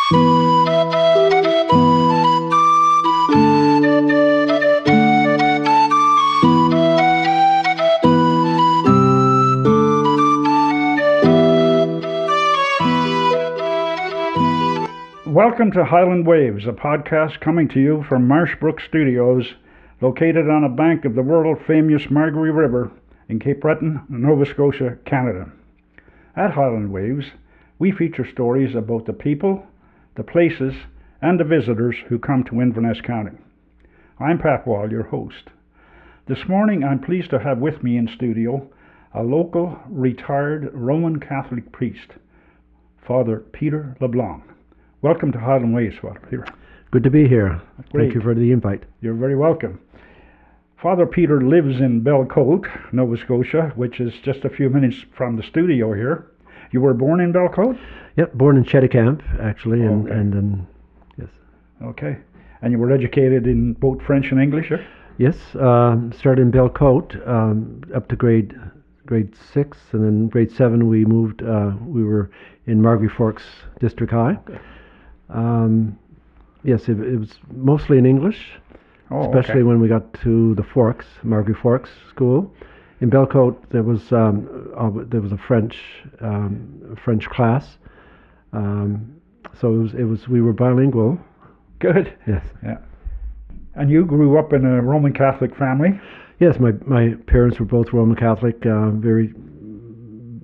Welcome to Highland Waves, a podcast coming to you from Marshbrook Studios, located on a bank of the world-famous Margaree River in Cape Breton, Nova Scotia, Canada. At Highland Waves, we feature stories about the people, the places, and the visitors who come to Inverness County. I'm Pat Wall, your host. This morning, I'm pleased to have with me in studio a local retired Roman Catholic priest, Father Peter LeBlanc. Welcome to Highland Waves, Father Peter. Good to be here. Great. Thank you for the invite. You're very welcome. Father Peter lives in Belcote, Nova Scotia, which is just a few minutes from the studio here. You were born in Belcote? Yep, born in Cheticamp, actually, Okay. and yes. Okay. And you were educated in both French and English, eh? Yes, started in Belcote up to grade 6, and then grade 7 we moved. We were in Margaree Forks District High. Okay. Yes, it was mostly in English, especially when we got to the Forks, Margaree Forks School. In Belcote, there was a French class, so we were bilingual. Good. Yes. Yeah. And you grew up in a Roman Catholic family? Yes, my parents were both Roman Catholic, very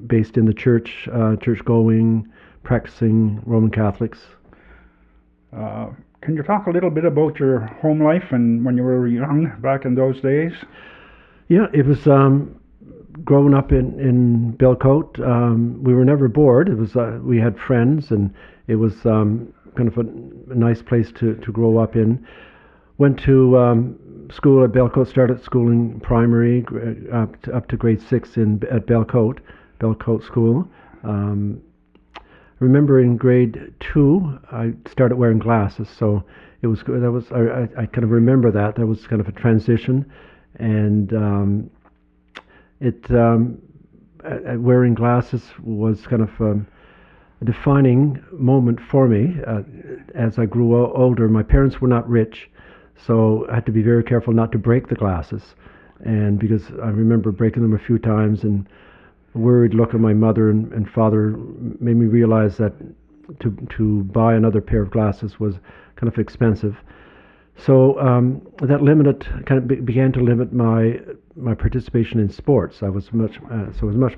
based in the church, church-going, practicing Roman Catholics. Can you talk a little bit about your home life and when you were young back in those days? Yeah, it was growing up in Belcote. We were never bored. It was we had friends, and it was kind of a nice place to grow up in. Went to school at Belcote. Started schooling primary up to grade 6 at Belcote School. Remember in grade 2 I started wearing glasses, so it was good. I kind of remember that was kind of a transition, and wearing glasses was kind of a defining moment for me as I grew older. My parents were not rich, so I had to be very careful not to break the glasses, and because I remember breaking them a few times, and a worried look at my mother and father made me realize that to buy another pair of glasses was kind of expensive. So that began to limit my participation in sports. I was much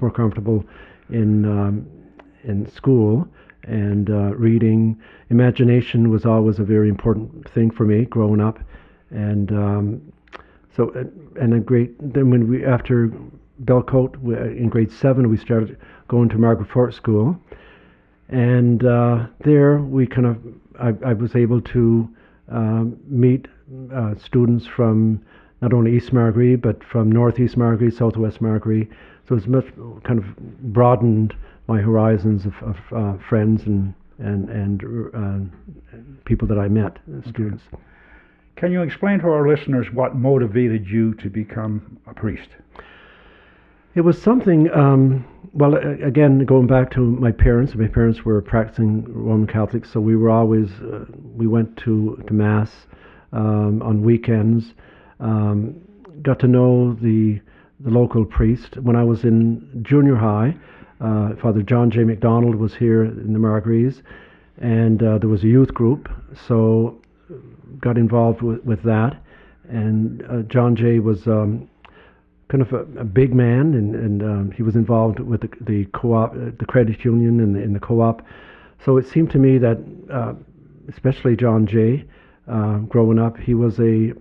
more comfortable in school, and reading. Imagination was always a very important thing for me growing up, and after Belcote, in grade 7, we started going to Margaree Forks School, and there I was able to meet students from not only East Margaree but from Northeast Margaree, Southwest Margaree. So it's much kind of broadened my horizons of friends and people that I met, students. Can you explain to our listeners what motivated you to become a priest? It was something, again, going back to my parents were practicing Roman Catholics, so we were always, we went to Mass on weekends, got to know the local priest. When I was in junior high, Father John J. McDonald was here in the Margarees, and there was a youth group, so got involved with that, and John J. was kind of a big man, and he was involved with the co-op, the credit union, and in the co-op. So it seemed to me that, especially John J., growing up, he was a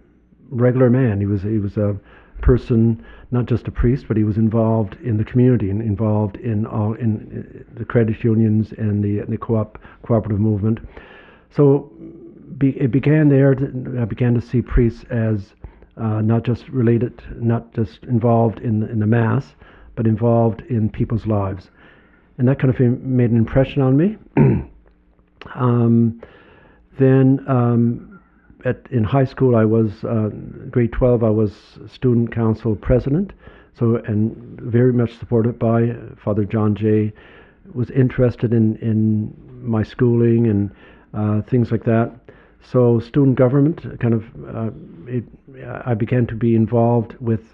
regular man. He was a person, not just a priest, but he was involved in the community and involved in the credit unions and the cooperative movement. So it began there. I began to see priests as not just involved in the Mass, but involved in people's lives. And that kind of made an impression on me. In high school, I was, grade 12, I was student council president, and very much supported by Father John J. Was interested in my schooling, and things like that. So student government kind of I began to be involved with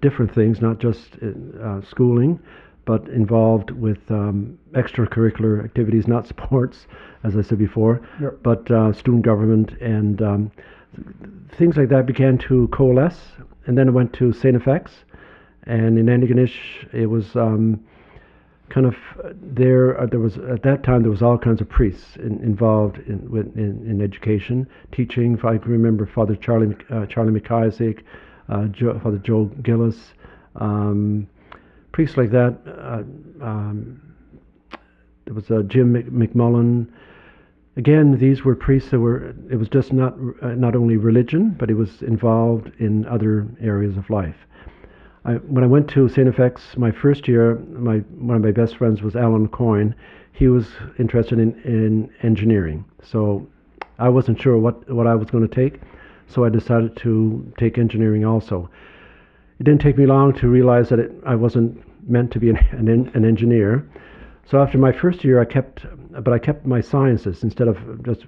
different things, not just schooling, but involved with extracurricular activities, not sports, as I said before, Yep. but student government and things like that began to coalesce. And then I went to St. FX, and in Antigonish, it was kind of there was at that time there was all kinds of priests involved in education, teaching. If I can remember Father Charlie McIsaac, Father Joe Gillis, priests like that. There was Jim McMullen. Again, these were priests that were. It was just not only religion, but it was involved in other areas of life. When I went to St. FX my first year, one of my best friends was Alan Coyne. He was interested in engineering, so I wasn't sure what I was going to take, so I decided to take engineering also. It didn't take me long to realize that I wasn't meant to be an engineer. So after my first year, I kept my sciences instead of just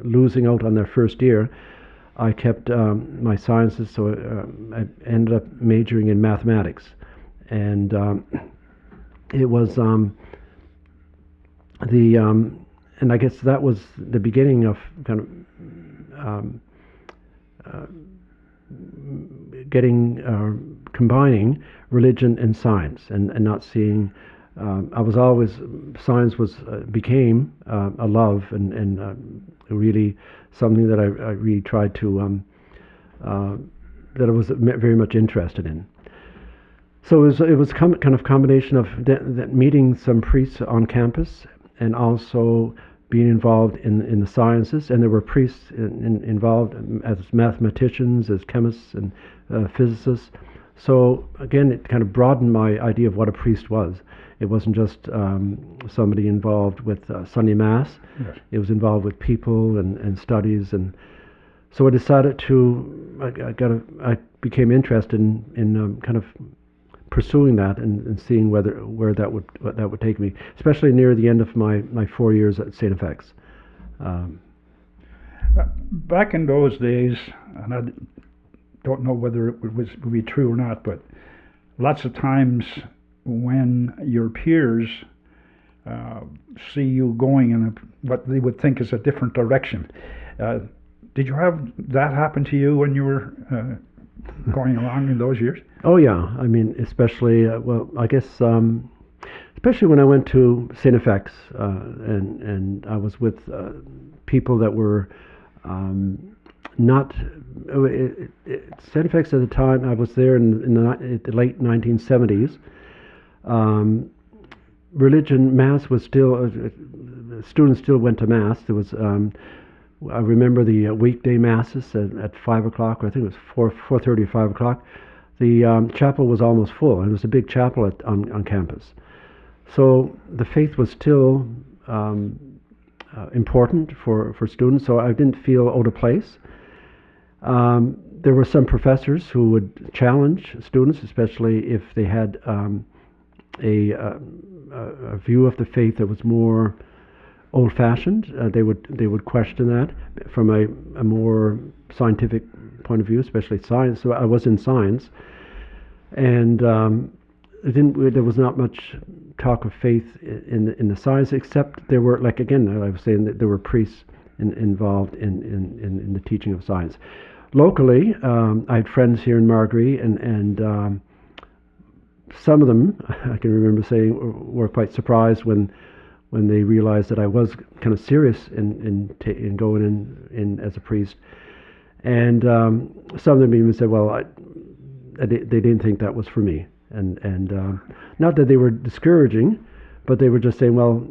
losing out on their first year. I kept my sciences, so I ended up majoring in mathematics, and it was and I guess that was the beginning of kind of combining religion and science, and not seeing. I was always science became a love and really something that I really tried to that I was very much interested in. So it was kind of combination of meeting some priests on campus and also being involved in the sciences, and there were priests involved as mathematicians, as chemists and physicists. So again, it kind of broadened my idea of what a priest was. It wasn't just somebody involved with Sunday Mass. Yes. It was involved with people and studies, and so I decided I became interested in kind of pursuing that and seeing where that would take me, especially near the end of my 4 years at St. FX. Back in those days, and I don't know whether it would be true or not, but lots of times when your peers see you going in what they would think is a different direction, did you have that happen to you when you were going along in those years? Oh yeah, I mean, especially well, I guess especially when I went to St. FX and I was with people that were not St. FX at the time. I was there in the late 1970s. Religion, Mass was still, students still went to Mass. There was, I remember the weekday Masses at 5 o'clock, or I think it was 4:30 or 5 o'clock. The chapel was almost full, and it was a big chapel on campus. So the faith was still important for students, so I didn't feel out of place. There were some professors who would challenge students, especially if they had a view of the faith that was more old-fashioned. They would question that from a more scientific point of view, especially science. So I was in science, and there was not much talk of faith in the science, except there were, like again, I was saying that there were priests involved in the teaching of science. Locally, I had friends here in Margery, and some of them, I can remember saying, were quite surprised when they realized that I was kind of serious in going in as a priest. And some of them even said, well, they didn't think that was for me. And not that they were discouraging, but they were just saying, well,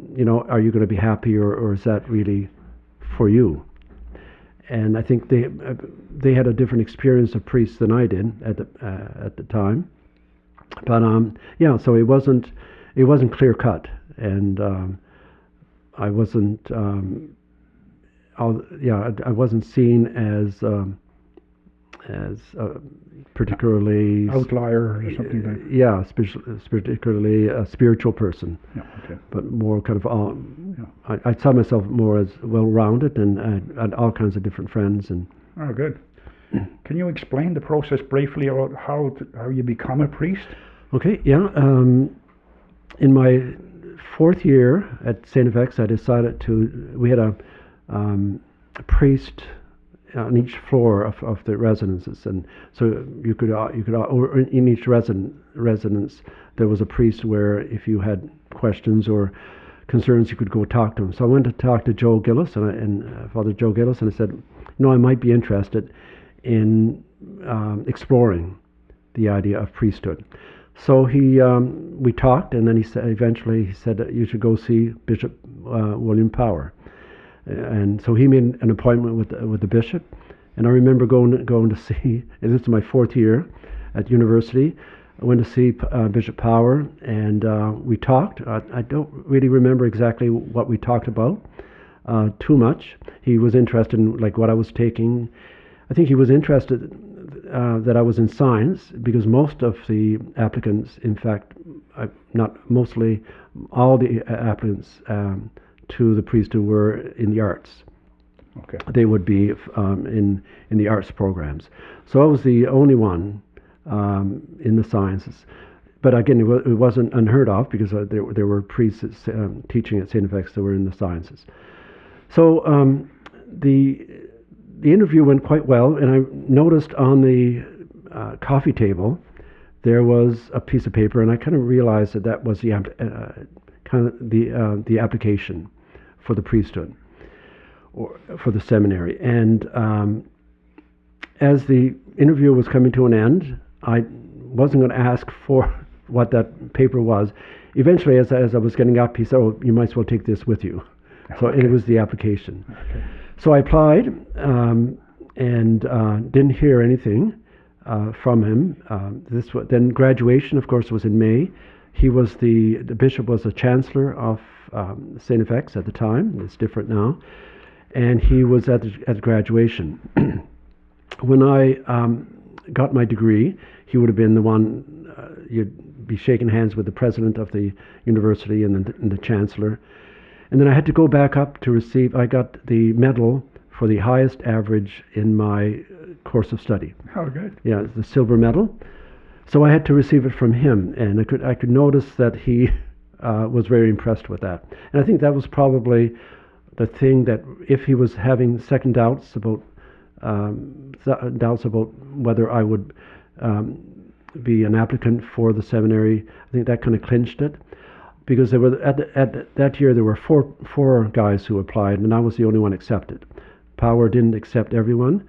are you going to be happy, or is that really for you? And I think they had a different experience of priests than I did at the time. But yeah, so it wasn't clear cut, and I wasn't I wasn't seen as particularly outlier or something like. Yeah, particularly a spiritual person. Yeah, okay. But more kind of I saw myself more as well-rounded, and I had all kinds of different friends. And oh, good. Can you explain the process briefly about how you become a priest? Okay, yeah. In my 4th year at St. FX, I decided we had a priest on each floor of the residences, and so you could or in each residence there was a priest where if you had questions or concerns you could go talk to him. So I went to talk to Joe Gillis and Father Joe Gillis, and I said, I might be interested in exploring the idea of priesthood. So we talked, and then eventually he said that you should go see Bishop William Power. And so he made an appointment with the bishop, and I remember going to see. And this is my 4th year at university. I went to see Bishop Power, and we talked. I don't really remember exactly what we talked about too much. He was interested in what I was taking. I think he was interested that I was in science, because most of the applicants, in fact, mostly all the applicants to the priesthood were in the arts. Okay. They would be in the arts programs. So I was the only one in the sciences. But again, it wasn't unheard of, because there were priests teaching at St. FX that were in the sciences. So the interview went quite well, and I noticed on the coffee table there was a piece of paper, and I kind of realized that was the application for the priesthood or for the seminary. And as the interview was coming to an end, I wasn't going to ask for what that paper was. Eventually, as I was getting up, he said, "Oh, you might as well take this with you." So it was the application. Okay. So I applied and didn't hear anything from him. Then graduation, of course, was in May. He was the bishop was the chancellor of St. FX at the time. It's different now, and he was at graduation. When I got my degree, he would have been the one. You'd be shaking hands with the president of the university and the chancellor. And then I had to go back up to receive. I got the medal for the highest average in my course of study. Oh, good. Yeah, the silver medal. So I had to receive it from him, and I could notice that he was very impressed with that. And I think that was probably the thing that, if he was having second doubts about whether I would be an applicant for the seminary, I think that kind of clinched it, because there were at that year there were four guys who applied, and I was the only one accepted. Power didn't accept everyone.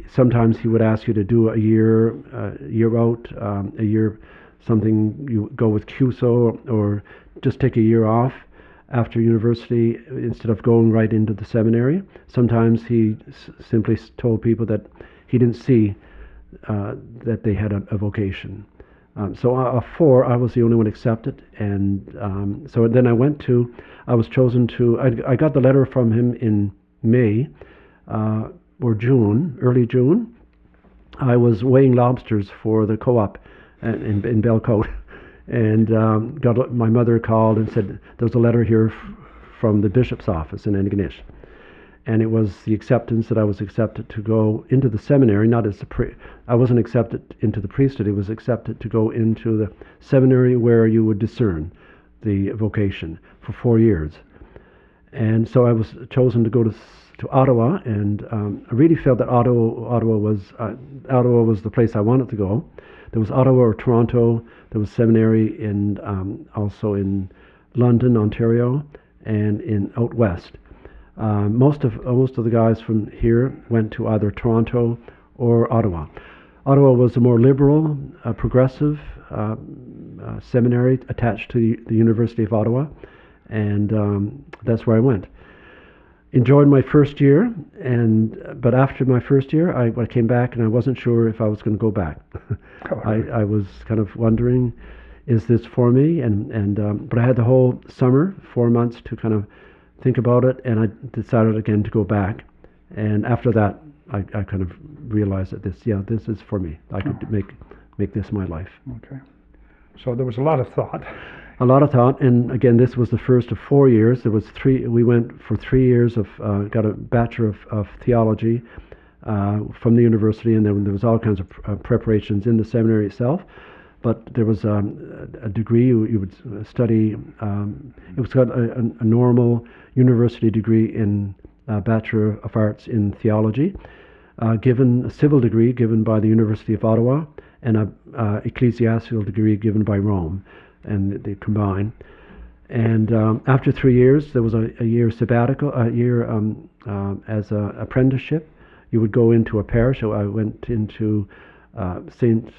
Sometimes he would ask you to do a year out, a year something, you go with CUSO, or just take a year off after university instead of going right into the seminary. Sometimes he simply told people that he didn't see that they had a vocation. So of four, I was the only one accepted, and so then I was chosen to. I got the letter from him in May or June, early June. I was weighing lobsters for the co-op in Belcote, and my mother called and said there was a letter here from the bishop's office in Antigonish, and it was the acceptance that I was accepted to go into the seminary. Not as I wasn't accepted into the priesthood. It was accepted to go into the seminary where you would discern the vocation for 4 years. And so I was chosen to go to Ottawa, and I really felt that Ottawa was the place I wanted to go. There was Ottawa or Toronto. There was seminary also in London, Ontario, and out west. Most of the guys from here went to either Toronto or Ottawa. Ottawa was a more liberal, progressive seminary attached to the University of Ottawa, and that's where I went. Enjoyed my first year, but after my first year, I came back and I wasn't sure if I was going to go back. I was kind of wondering, is this for me? But I had the whole summer, 4 months, to kind of think about it, and I decided again to go back. And after that, I kind of realized that this is for me. I could make this my life. Okay. So there was a lot of thought. A lot of thought, and again, this was the first of 4 years. There was 3. We went for 3 years of got a Bachelor of Theology from the university, and then there was all kinds of preparations in the seminary itself. But there was a degree you would study. It was got a normal university degree in Bachelor of Arts in Theology, given a civil degree given by the University of Ottawa, and a ecclesiastical degree given by Rome, and they combine. And after 3 years, there was a year sabbatical, a year as an apprenticeship. You would go into a parish. So I went into St.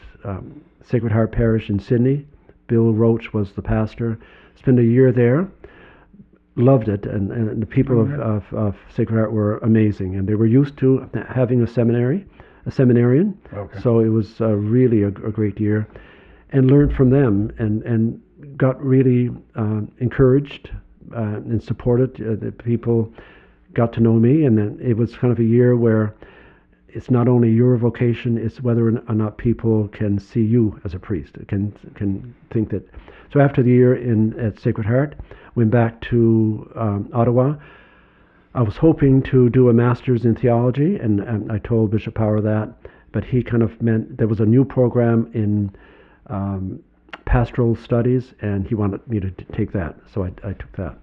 Sacred Heart Parish in Sydney. Bill Roach was the pastor. Spent a year there. Loved it, and the people of Sacred Heart were amazing, and they were used to having a seminarian. Okay. So it was really a great year, and learned from them, and got really encouraged and supported. The people got to know me, and then it was kind of a year where it's not only your vocation, it's whether or not people can see you as a priest, can think that. So after the year at Sacred Heart, went back to Ottawa. I was hoping to do a master's in theology, and I told Bishop Power that, but he kind of meant there was a new program in pastoral studies, and he wanted me to take that, so I took that.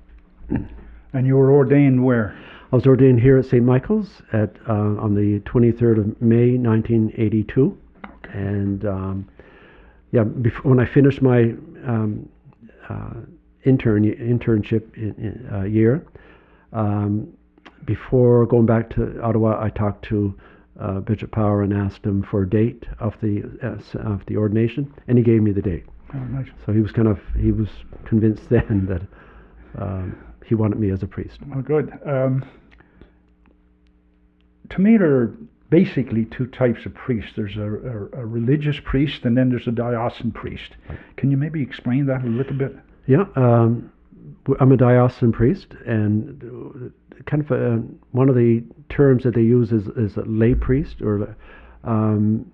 And you were ordained where? I was ordained here at St. Michael's on the 23rd of May, 1982. Okay. And when I finished my internship year, before going back to Ottawa, I talked to Bishop Power and asked him for a date of the ordination, and he gave me the date. Oh, nice. So he was convinced then that he wanted me as a priest. Oh, good. To me, there are basically two types of priests. There's a religious priest, and then there's a diocesan priest. Can you maybe explain that a little bit? Yeah, I'm a diocesan priest, and kind of one of the terms that they use is a lay priest, or I'm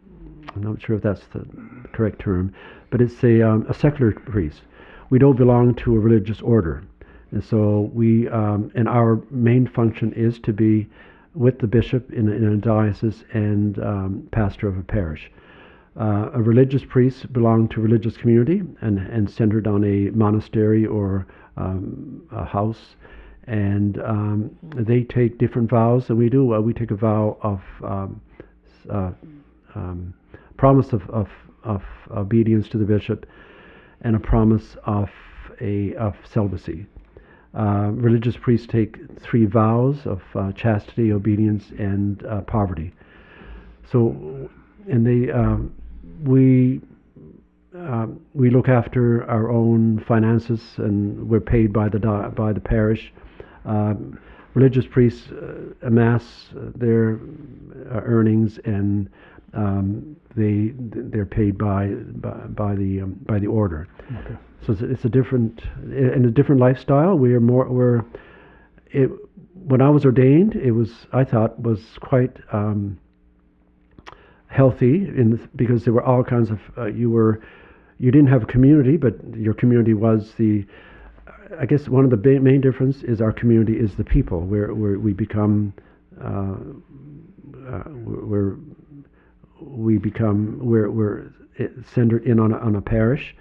not sure if that's the correct term, but it's a secular priest. We don't belong to a religious order, and so and our main function is to be with the bishop in a diocese and pastor of a parish. A religious priest belonged to a religious community and centered on a monastery or a house, and they take different vows than we do. We take a vow of promise of obedience to the bishop, and a promise of celibacy. Religious priests take 3 vows of chastity, obedience, and poverty. So, and we look after our own finances, and we're paid by the parish. Religious priests amass their earnings, and they're paid by the order. Okay. So it's a different lifestyle. When I was ordained, I thought was quite healthy because there were all kinds of you didn't have a community, but your community was I guess one of the main difference is our community is the people where we become we're centered in on a parish.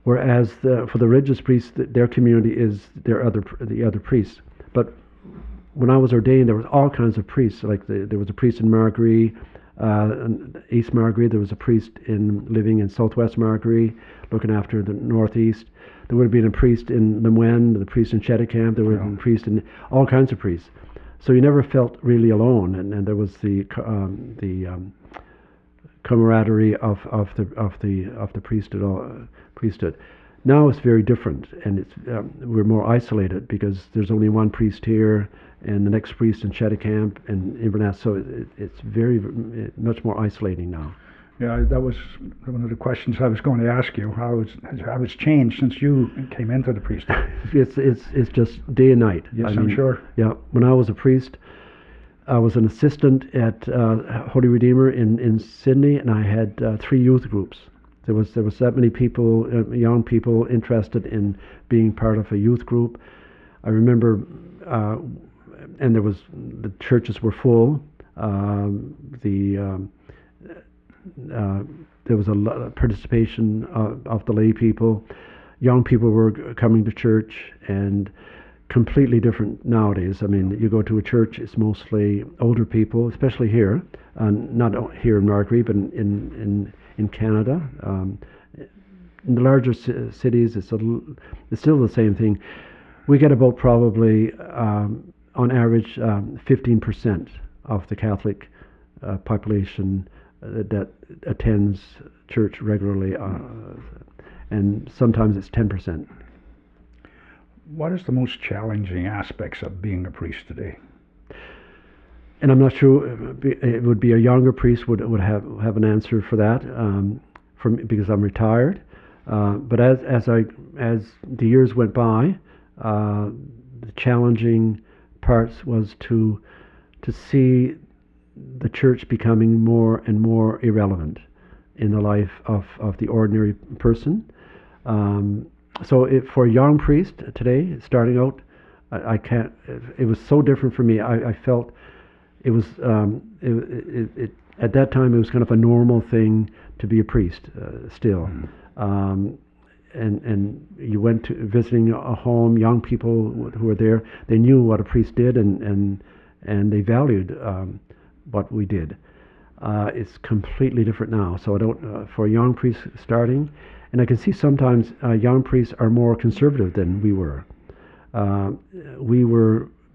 Whereas for the religious priests, their community is the other priests. But when I was ordained, there was all kinds of priests. Like there was a priest in Margerie, East Margerie. There was a priest living in Southwest Margerie, looking after the Northeast. There would have been a priest in Lemoine, the priest in Cheticamp. There would have been priests in all kinds of priests. So you never felt really alone, and there was the camaraderie of the priesthood. Now it's very different, and we're more isolated because there's only one priest here, and the next priest in Cheticamp and Inverness. So it's very much more isolating now. Yeah, that was one of the questions I was going to ask you. How it's changed since you came into the priesthood? It's just day and night. Yes, I'm sure. Yeah, when I was a priest, I was an assistant at Holy Redeemer in Sydney, and I had 3 youth groups. There was that many people, young people, interested in being part of a youth group. I remember, and the churches were full. There was a lot of participation of the lay people. Young people were coming to church, and completely different nowadays. I mean, you go to a church, it's mostly older people, especially here, not here in Margaree, but in Canada. In the larger cities, it's still the same thing. We get about probably, on average, 15% of the Catholic population that attends church regularly, and sometimes it's 10%. What is the most challenging aspects of being a priest today? And I'm not sure it would be a younger priest would have an answer for that, because I'm retired. But as the years went by, the challenging parts was to see the church becoming more and more irrelevant in the life of the ordinary person. So for a young priest today, starting out, I can't. It was so different for me. I felt it was at that time it was kind of a normal thing to be a priest still. And you went to visiting a home, young people who were there. They knew what a priest did, and they valued what we did. It's completely different now. So I don't for a young priest starting. And I can see sometimes young priests are more conservative than we were.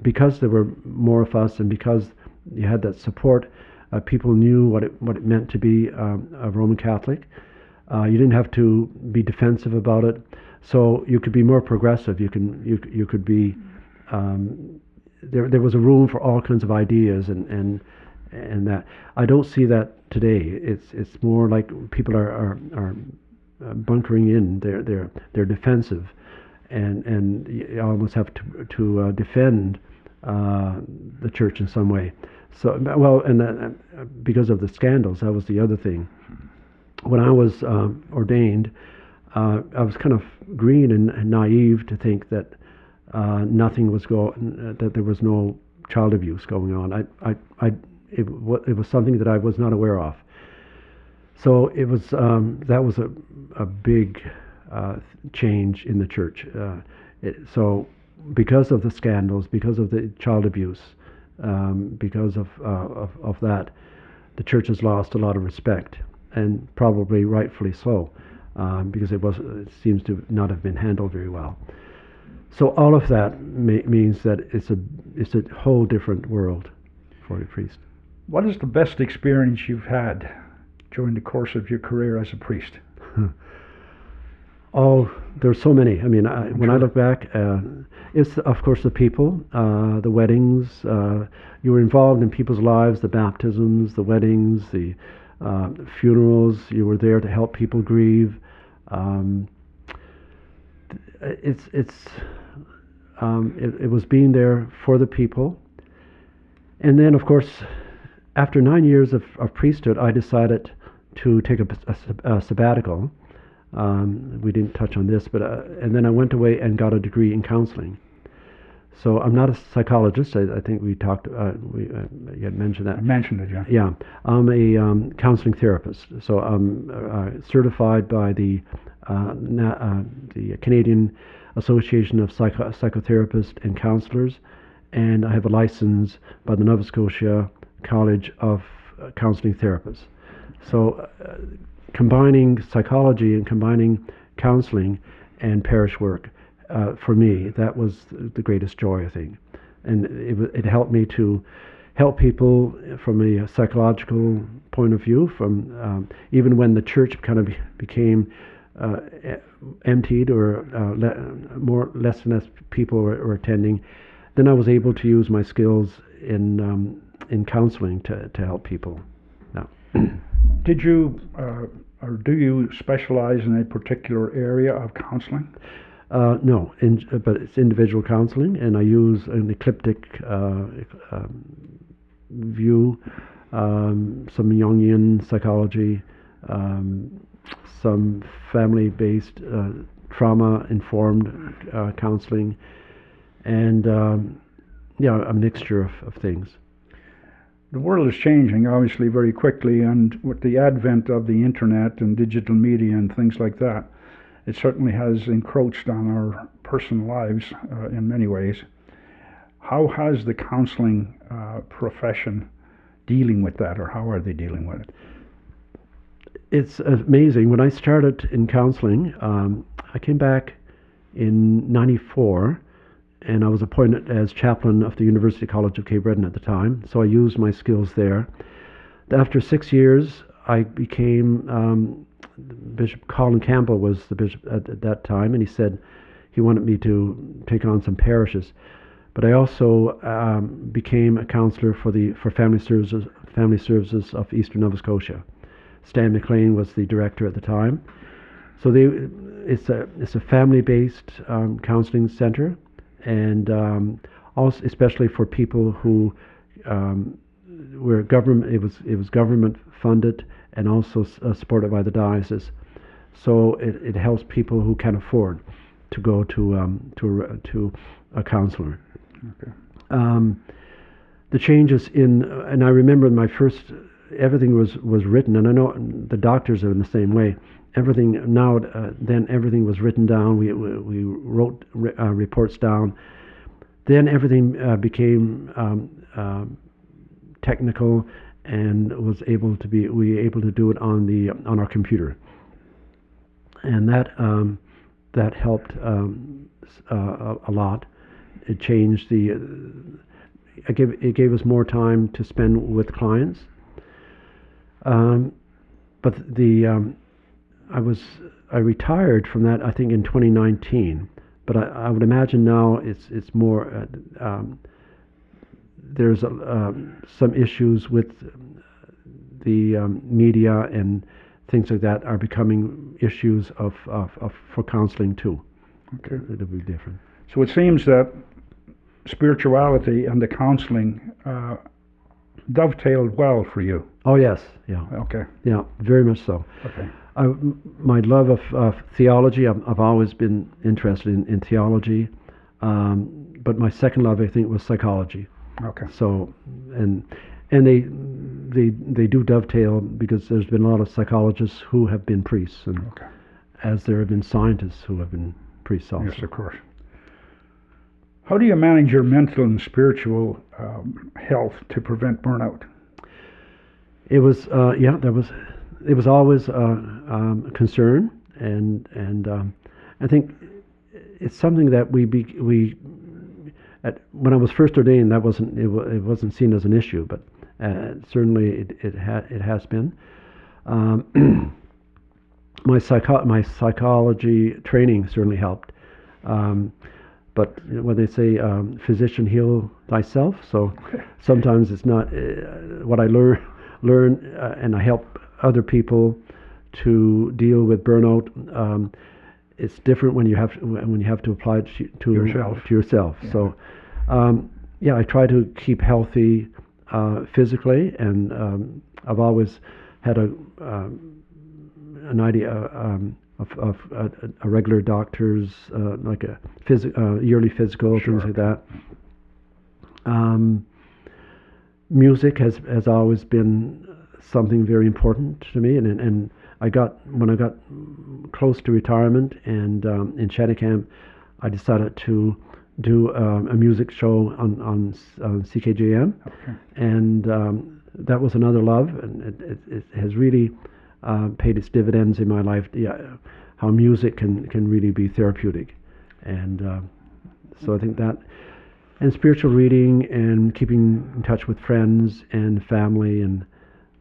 Because there were more of us, and because you had that support, people knew what it meant to be a Roman Catholic. You didn't have to be defensive about it, so you could be more progressive. You could be there was a room for all kinds of ideas, and that I don't see that today. It's more like people are bunkering in. They're defensive, and you almost have to defend the church in some way. So because of the scandals, that was the other thing. When I was ordained, I was kind of green and naive to think that nothing was that there was no child abuse going on. It was something that I was not aware of. So it was that was a big change in the church. So because of the scandals, because of the child abuse, because of that, the church has lost a lot of respect, and probably rightfully so, because it seems to not have been handled very well. So all of that means that it's a whole different world for a priest. What is the best experience you've had during the course of your career as a priest? Oh, there's so many. I mean, when I look back, it's of course the people, the weddings. You were involved in people's lives, the baptisms, the weddings, the funerals. You were there to help people grieve. It was being there for the people. And then, of course, after 9 years of priesthood, I decided to take a sabbatical. We didn't touch on this, but and then I went away and got a degree in counseling. So I'm not a psychologist. I think we talked. You had mentioned that. I mentioned it, yeah. Yeah, I'm a counseling therapist. So I'm certified by the Canadian Association of Psychotherapists and Counselors, and I have a license by the Nova Scotia College of Counseling Therapists. So combining psychology and combining counseling and parish work, for me, that was the greatest joy, I think. And it helped me to help people from a psychological point of view, from even when the church kind of became emptied, or less and less people were attending, then I was able to use my skills in counseling to help people. Now, did you or do you specialize in a particular area of counseling? No, but it's individual counseling, and I use an eclectic view, some Jungian psychology, some family-based trauma-informed counseling, and a mixture of things. The world is changing, obviously, very quickly, and with the advent of the internet and digital media and things like that, it certainly has encroached on our personal lives in many ways. How has the counseling profession dealing with that, or how are they dealing with it? It's amazing. When I started in counseling, I came back in '94, and I was appointed as chaplain of the University College of Cape Breton at the time, so I used my skills there. After 6 years, I became Bishop Colin Campbell was the bishop at that time, and he said he wanted me to take on some parishes. But I also became a counselor for family services of Eastern Nova Scotia. Stan McLean was the director at the time. So it's a family-based counseling center, and also especially for people who were government. It was government funded and also supported by the diocese. So it helps people who can afford to go to a counselor. Okay. The changes and I remember my first, everything was written, and I know the doctors are in the same way. Everything now, then everything was written down. We wrote reports down. Then everything became technical, and we were able to do it on our computer, and that helped a lot. It changed it gave us more time to spend with clients. But I retired from that, I think, in 2019. But I would imagine now it's more. There's some issues with the media and things like that are becoming issues for counseling too. Okay. It'll be different. So it seems that spirituality and the counseling dovetailed well for you. Oh yes, yeah. Okay. Yeah, very much so. Okay. My love of theology, I've always been interested in theology, but my second love, I think, was psychology. Okay. So, and they do dovetail, because there's been a lot of psychologists who have been priests, and okay. as there have been scientists who have been priests also. Yes, of course. How do you manage your mental and spiritual health to prevent burnout? It was it was always a concern, and I think it's something that when I was first ordained, it wasn't seen as an issue, but certainly it has been. My psychology training certainly helped. But when they say physician, heal thyself, so sometimes it's not what I learn and I help other people to deal with burnout. It's different when you have to apply it to yourself. Yeah. So I try to keep healthy physically, and I've always had an idea of a regular doctor's, like a yearly physical, sure. Things like that. Music has always been something very important to me, and when I got close to retirement and in Cheticamp, I decided to do a music show on CKJM, okay. And that was another love, and it has really paid its dividends in my life. Yeah, how music can really be therapeutic, and so I think that, and spiritual reading and keeping in touch with friends and family, and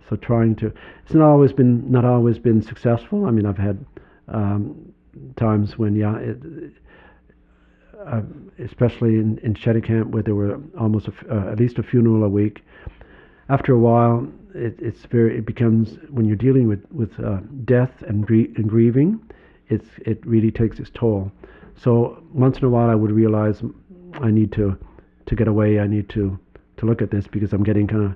so trying to. It's not always been successful. I mean, I've had times when especially in Cheticamp, where there were almost at least a funeral a week. After a while, it becomes, when you're dealing with death and grieving, it really takes its toll. So once in a while, I would realize I need to get away. I need to to look at this because I'm getting kind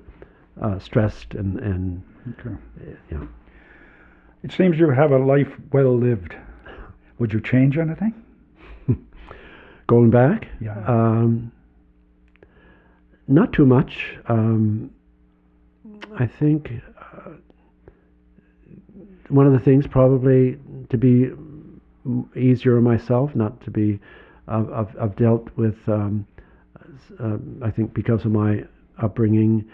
of stressed and Okay. yeah. It seems you have a life well lived. Would you change anything? Going back, Yeah. not too much. I think one of the things probably to be easier on myself, not to be. I've dealt with. I think because of my upbringing,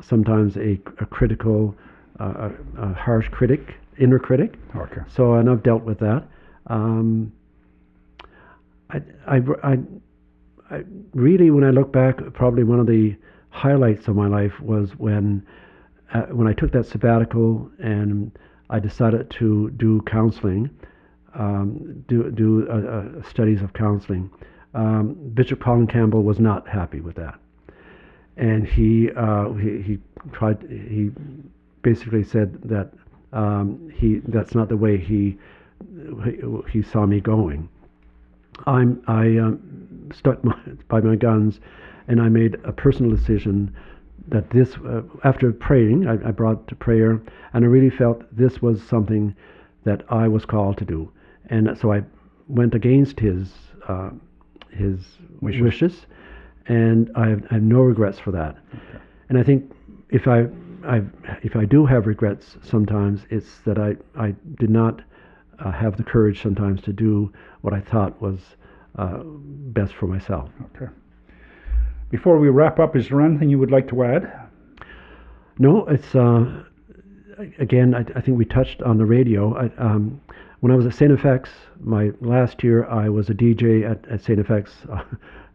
sometimes a critical, a harsh critic, inner critic. Okay. So, and I've dealt with that. I really, when I look back, probably one of the highlights of my life was when I took that sabbatical and I decided to do counseling, do studies of counseling. Bishop Colin Campbell was not happy with that, and he basically said that that's not the way he saw me going. I stuck by my guns, and I made a personal decision that this, after praying, I brought to prayer, and I really felt this was something that I was called to do, and so I went against his wishes, and I have no regrets for that. Okay. And I think if I do have regrets sometimes, it's that I did not have the courage sometimes to do what I thought was best for myself. Okay. Before we wrap up, is there anything you would like to add? No, it's again. I think we touched on the radio. When I was at St. FX, my last year, I was a DJ at St. FX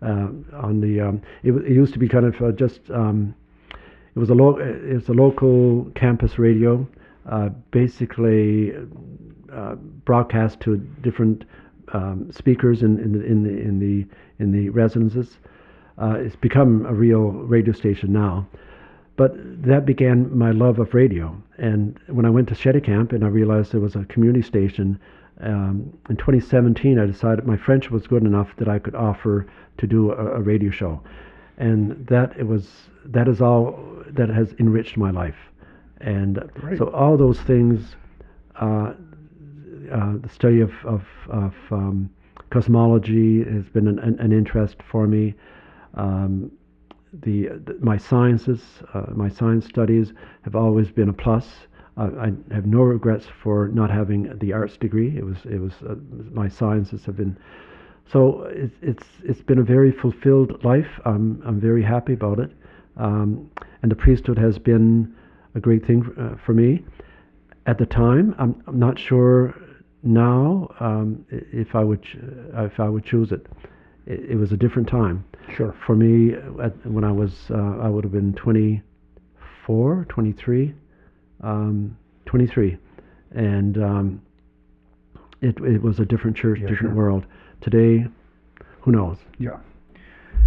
on the. It used to be kind of just. It was a local campus radio, basically broadcast to different speakers in the residences. It's become a real radio station now. But that began my love of radio. And when I went to Cheticamp and I realized there was a community station, in 2017 I decided my French was good enough that I could offer to do a radio show. And that is all that has enriched my life. And Great. so all those things, the study of cosmology has been an interest for me. My sciences, my science studies have always been a plus. I have no regrets for not having the arts degree. It was my sciences have been. So it's been a very fulfilled life. I'm very happy about it, and the priesthood has been a great thing for me. At the time, I'm not sure now if I would choose it. It was a different time. Sure. For me, when I was, I would have been 24, 23, 23, and it was a different church, Yeah, different sure. world. Today, who knows? Yeah.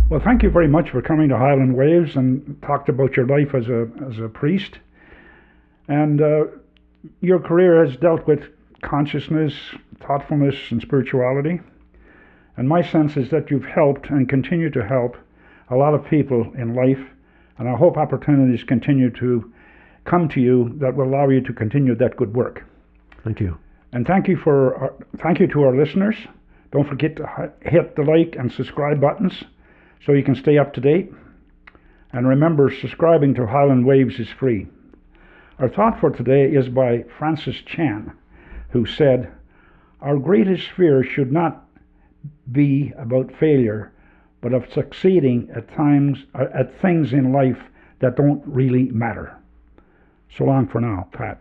Well, thank you very much for coming to Highland Waves and talked about your life as a priest. And your career has dealt with consciousness, thoughtfulness, and spirituality. And my sense is that you've helped and continue to help a lot of people in life. And I hope opportunities continue to come to you that will allow you to continue that good work. Thank you. And thank you to our listeners. Don't forget to hit the like and subscribe buttons so you can stay up to date. And remember, subscribing to Highland Waves is free. Our thought for today is by Francis Chan, who said, "Our greatest fear should not be about failure, but of succeeding at things in life that don't really matter." So long for now, Pat.